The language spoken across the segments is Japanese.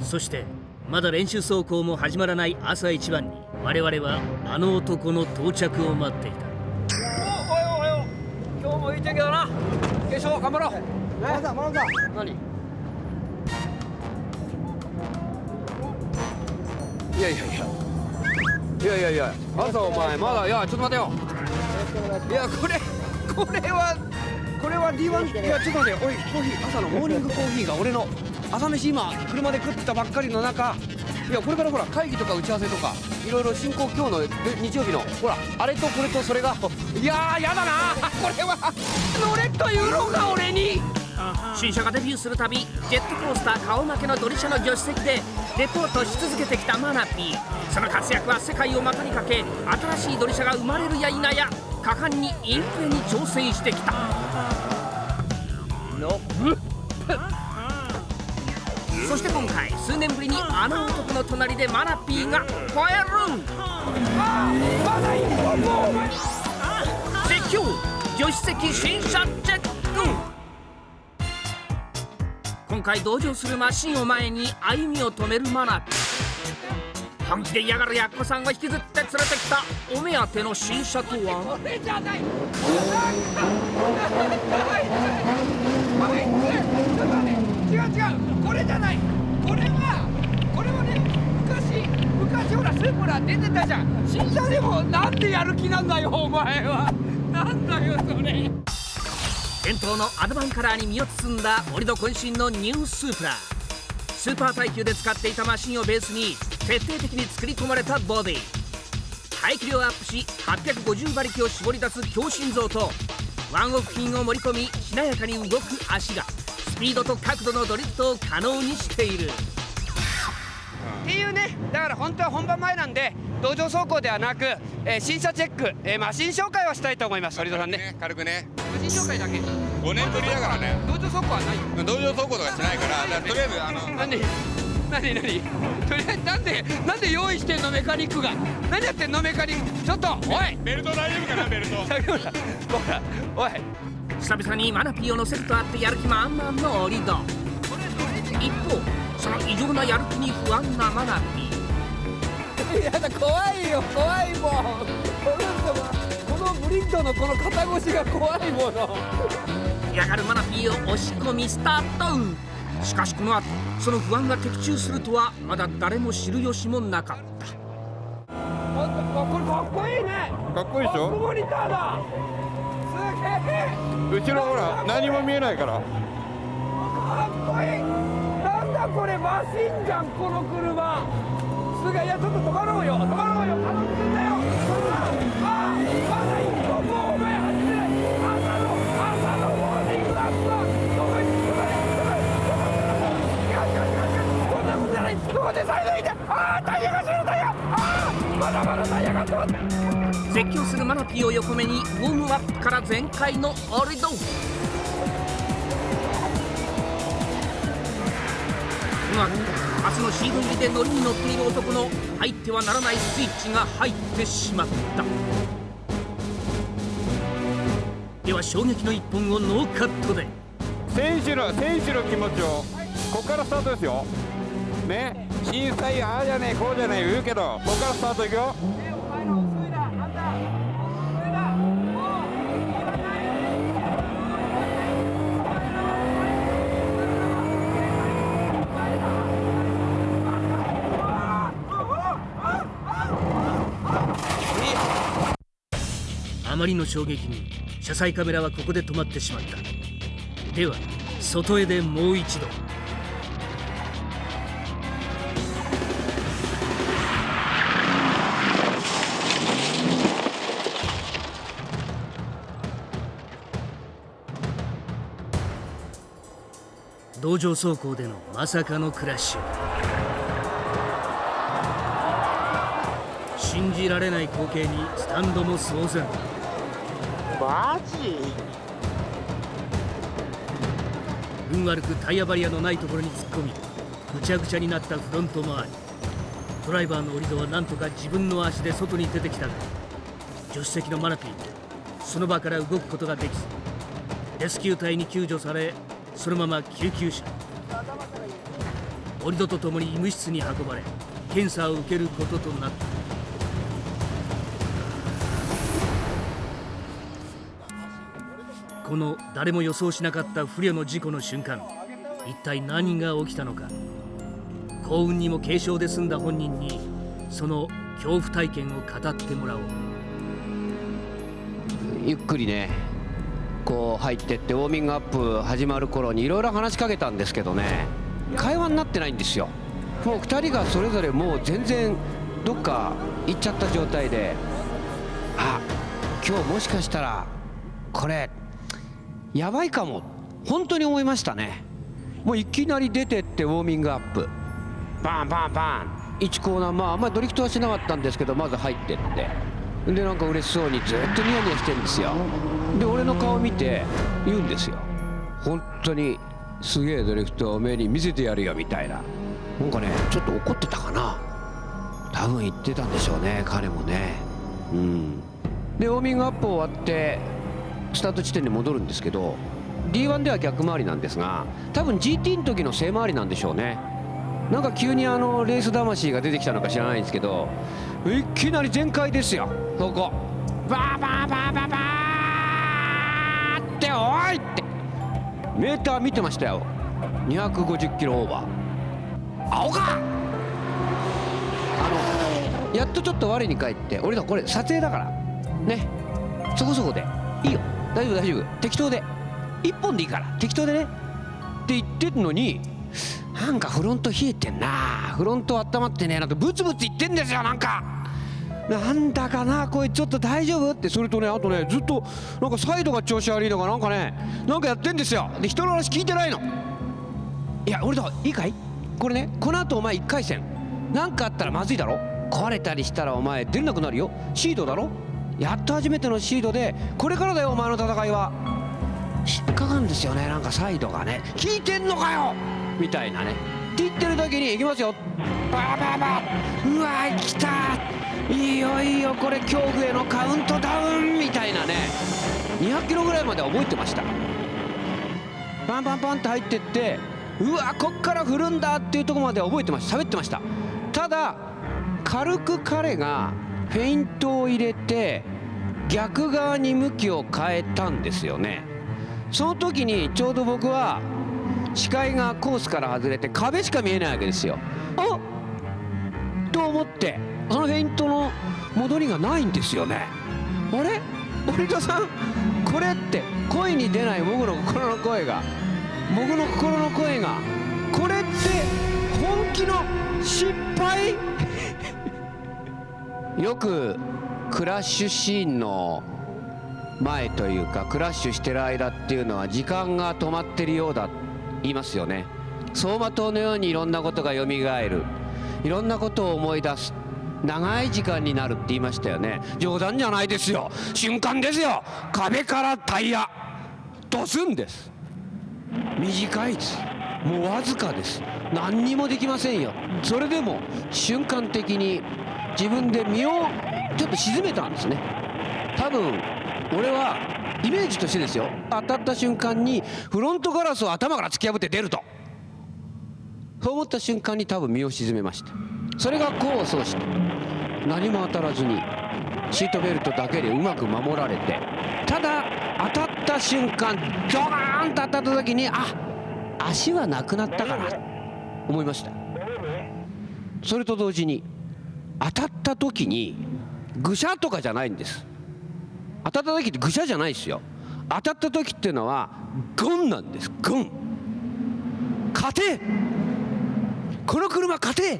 そしてまだ練習走行も始まらない朝一番に我々はあの男の到着を待っていた。おはようおはよう。今日もいい天気だな。決勝頑張ろう。マラさんマラさん、何？いや朝お前まだ、いやちょっと待てよ。いやこれは D1。いやちょっと待てよ。おいコーヒー、朝のモーニングコーヒーが俺の朝飯今車で食ったばっかりの中、いやこれからほら会議とか打ち合わせとかいろいろ進行、今日の日曜日のほらあれとこれとそれが、いやーやだなこれは乗れというのか俺に。新車がデビューするたびジェットコースター顔負けのドリ車の助手席でレポートし続けてきたマナピー。その活躍は世界を股にかけ、新しいドリ車が生まれるや否や果敢にインフレに挑戦してきた。そして今回数年ぶりにあの男の隣でマナピーが吠える。絶叫助手席新車チェック。今回同乗するマシンを前に歩みを止めるマナピー。本気で嫌がるやっこさんを引きずって連れてきたお目当ての新車とは。これじゃない。違う、これじゃない。これはね、昔ほらスープラ出てたじゃん。新車でもなんでやる気なんだよお前は。なんだよそれ。伝統のアドバンカラーに身を包んだ折戸渾身のニュースープラ。スーパー耐久で使っていたマシンをベースに徹底的に作り込まれたボディ。排気量アップし850馬力を絞り出す強心臓とワンオフ筋を盛り込みしなやかに動く足がスピードと角度のドリフトを可能にしている。っていうね、だから本当は本番前なんで道場走行ではなく、新車チェック、マシン紹介をしたいと思います。折戸さんね、軽くね。マシン紹介だけ。5年ぶりだからね。道場走行はないよ。道場走行とかしないから、とりあえず何とりあえずなんで用意してんのメカニックが。何やってんのメカニック。ちょっとおいベルト大丈夫かなベルト。ほらおい。久々にマナピーを乗せるとあってやる気満々の折戸。一方その異常なやる気に不安なマナピー。やだ怖いよ怖いもん。このブリッドのこの肩越しが怖いもの。嫌がるマナピーを押し込みスタート。しかしこの後その不安が的中するとはまだ誰も知る由もなかった。これかっこいいね。かっこいいでしょ。モニターだ。すげえ。後ろほら何も見えないから。かっこいい。なんだこれマシンじゃんこの車。すげえ。いやちょっと止まろうよ頼むんだよ。まだ一歩もお前走れない。朝のモーニングだった。こんなことじゃない。ここでサイドいて。タイヤが死ぬタイヤ。まだタイヤが止まって。絶叫するマナピーを横目にウォームアップから全開の折戸。この後明日のシード入りで乗りに乗っている男の入ってはならないスイッチが入ってしまった。では衝撃の一本をノーカットで。選手の気持ちをここからスタートですよね。審査員ああじゃねえこうじゃねえ言うけど、ここからスタートいくよ。あまりの衝撃に車載カメラはここで止まってしまった。では外へでもう一度。道場走行でのまさかのクラッシュ。信じられない光景にスタンドも騒然。マジ？運悪くタイヤバリアのないところに突っ込みぐちゃぐちゃになったフロント周り。ドライバーの折戸は何とか自分の足で外に出てきたが、助手席のマナピーその場から動くことができずレスキュー隊に救助されそのまま救急車。盛り土とともに医務室に運ばれ検査を受けることとなった。この誰も予想しなかった不慮の事故の瞬間、一体何が起きたのか。幸運にも軽傷で済んだ本人にその恐怖体験を語ってもらおう。ゆっくりねこう入ってってウォーミングアップ始まる頃にいろいろ話しかけたんですけどね、会話になってないんですよ。もう2人がそれぞれもう全然どっか行っちゃった状態で、あ、今日もしかしたらこれやばいかも本当に思いましたね。もういきなり出てってウォーミングアップバンバンバン1コーナー、まああんまりドリフトはしなかったんですけど、まず入ってってでなんか嬉しそうにずっとニヤニヤしてるんですよ。で俺の顔見て言うんですよ、本当にすげえドリフトを目に見せてやるよみたいな。なんかねちょっと怒ってたかな、多分言ってたんでしょうね彼もね。でウォーミングアップ終わってスタート地点に戻るんですけど、 D1 では逆回りなんですが多分 GT の時の正回りなんでしょうね。なんか急にレース魂が出てきたのか知らないんですけど、いきなり全開ですよ。そこバーバーバーバーバーっておいってメーター見てましたよ。250キロオーバー。青かやっとちょっと我に返って、俺だこれ撮影だからね、そこそこでいいよ大丈夫大丈夫適当で1本でいいから適当でねって言ってんのに、なんかフロント冷えてんな、フロント温まってねえなとブツブツ言ってんですよ。なんだかなこれちょっと大丈夫って。それとねあとねずっとなんかサイドが調子悪いのかなんかねなんかやってんですよ。で人の話聞いてないの。いや俺だいいかいこれね、この後お前1回戦なんかあったらまずいだろ、壊れたりしたらお前出れなくなるよ、シードだろ、やっと初めてのシードでこれからだよお前の戦いは。引っかかるんですよね、なんかサイドがね、聞いてんのかよみたいなねって言ってる時に行きますよ、バーバーバー、うわー来たー、いよいよこれ恐怖へのカウントダウンみたいなね。200キロぐらいまでは覚えてました。パンパンパンって入ってって、うわこっから振るんだっていうところまでは覚えてました、喋ってました。ただ軽く彼がフェイントを入れて逆側に向きを変えたんですよね。その時にちょうど僕は視界がコースから外れて壁しか見えないわけですよ。あっと思ってそのフェイントの戻りがないんですよね。あれ森田さんこれって声に出ない僕の心の声が、僕の心の声がこれって本気の失敗よくクラッシュシーンの前というかクラッシュしてる間っていうのは時間が止まってるようだ言いますよね。走馬灯のようにいろんなことがよみがえる、いろんなことを思い出す、長い時間になるって言いましたよね。冗談じゃないですよ、瞬間ですよ。壁からタイヤドスンです。短いです、もうわずかです、何にもできませんよ。それでも瞬間的に自分で身をちょっと沈めたんですね。多分俺はイメージとしてですよ、当たった瞬間にフロントガラスを頭から突き破って出ると、そう思った瞬間に多分身を沈めました。それが功を奏して何も当たらずにシートベルトだけでうまく守られて、ただ当たった瞬間ドーンと当たった時に足はなくなったかな思いました。それと同時に当たった時にぐしゃとかじゃないんです。当たった時ってぐしゃじゃないですよ。当たった時っていうのはゴンなんです。ゴン、勝て、この車勝て、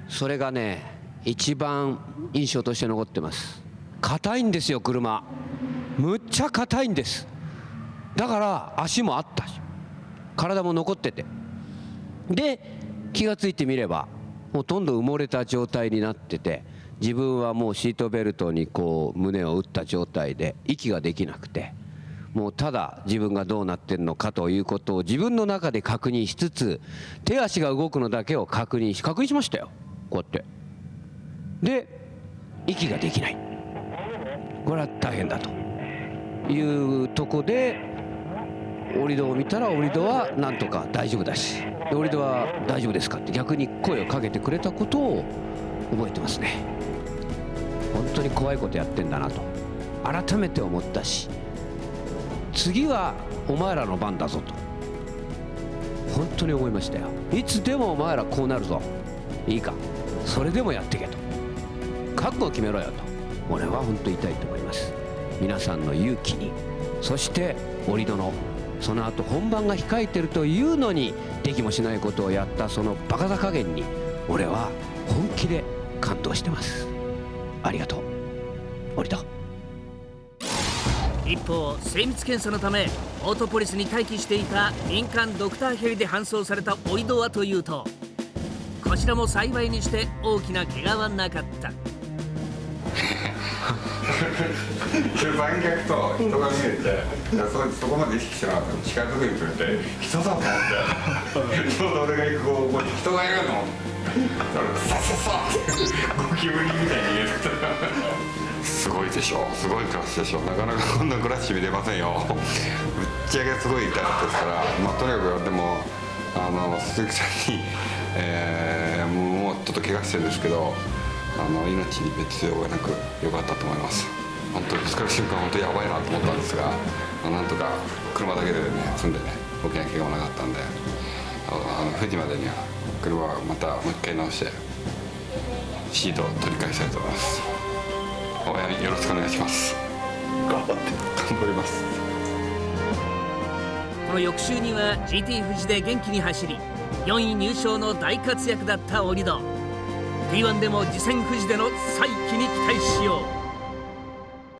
それがね一番印象として残ってます。硬いんですよ車、むっちゃ硬いんです。だから足もあったし体も残ってて、で気がついてみればほとんど埋もれた状態になってて、自分はもうシートベルトにこう胸を打った状態で息ができなくて、もうただ自分がどうなってんのかということを自分の中で確認しつつ、手足が動くのだけを確認しましたよ、こうやって。で息ができない、これは大変だというとこで折戸を見たら折戸はなんとか大丈夫だし、で折戸は大丈夫ですかって逆に声をかけてくれたことを覚えてますね。本当に怖いことやってんだなと改めて思ったし、次はお前らの番だぞと本当に思いましたよ。いつでもお前らこうなるぞ、いいか、それでもやってけと、覚悟を決めろよと俺は本当言いたいと思います。皆さんの勇気に、そして折戸のその後本番が控えてるというのにできもしないことをやったそのバカさ加減に俺は本気で感動してます。ありがとう折戸。一方、精密検査のためオートポリスに待機していた民間ドクターヘリで搬送された折戸はというと、こちらも幸いにして大きな怪我はなかった。観客と人が見えて、そこまで意識してなかったの。近づくにつれて人だと思ってちょうど俺が行くこう人がいるのさっさっさってゴキブリみたいに見えるすごいでしょ、すごいクラッシュでしょ。なかなかこんなクラッシュ見れませんよ。ぶっちゃけすごい痛かったですから、とにかくでも鈴木さんに、もうちょっと怪我してるんですけど、命に別状がなく良かったと思います。本当にぶつかる瞬間本当にやばいなと思ったんですが、なんとか車だけでね積んでね大きな怪我もなかったんで、富士までには車はまたもう一回直してシートを取り返したいと思います。応援よろしくお願いします。頑張ります。この翌週には GT 富士で元気に走り4位入賞の大活躍だった折戸。 T1 でも次戦富士での再起に期待しよう。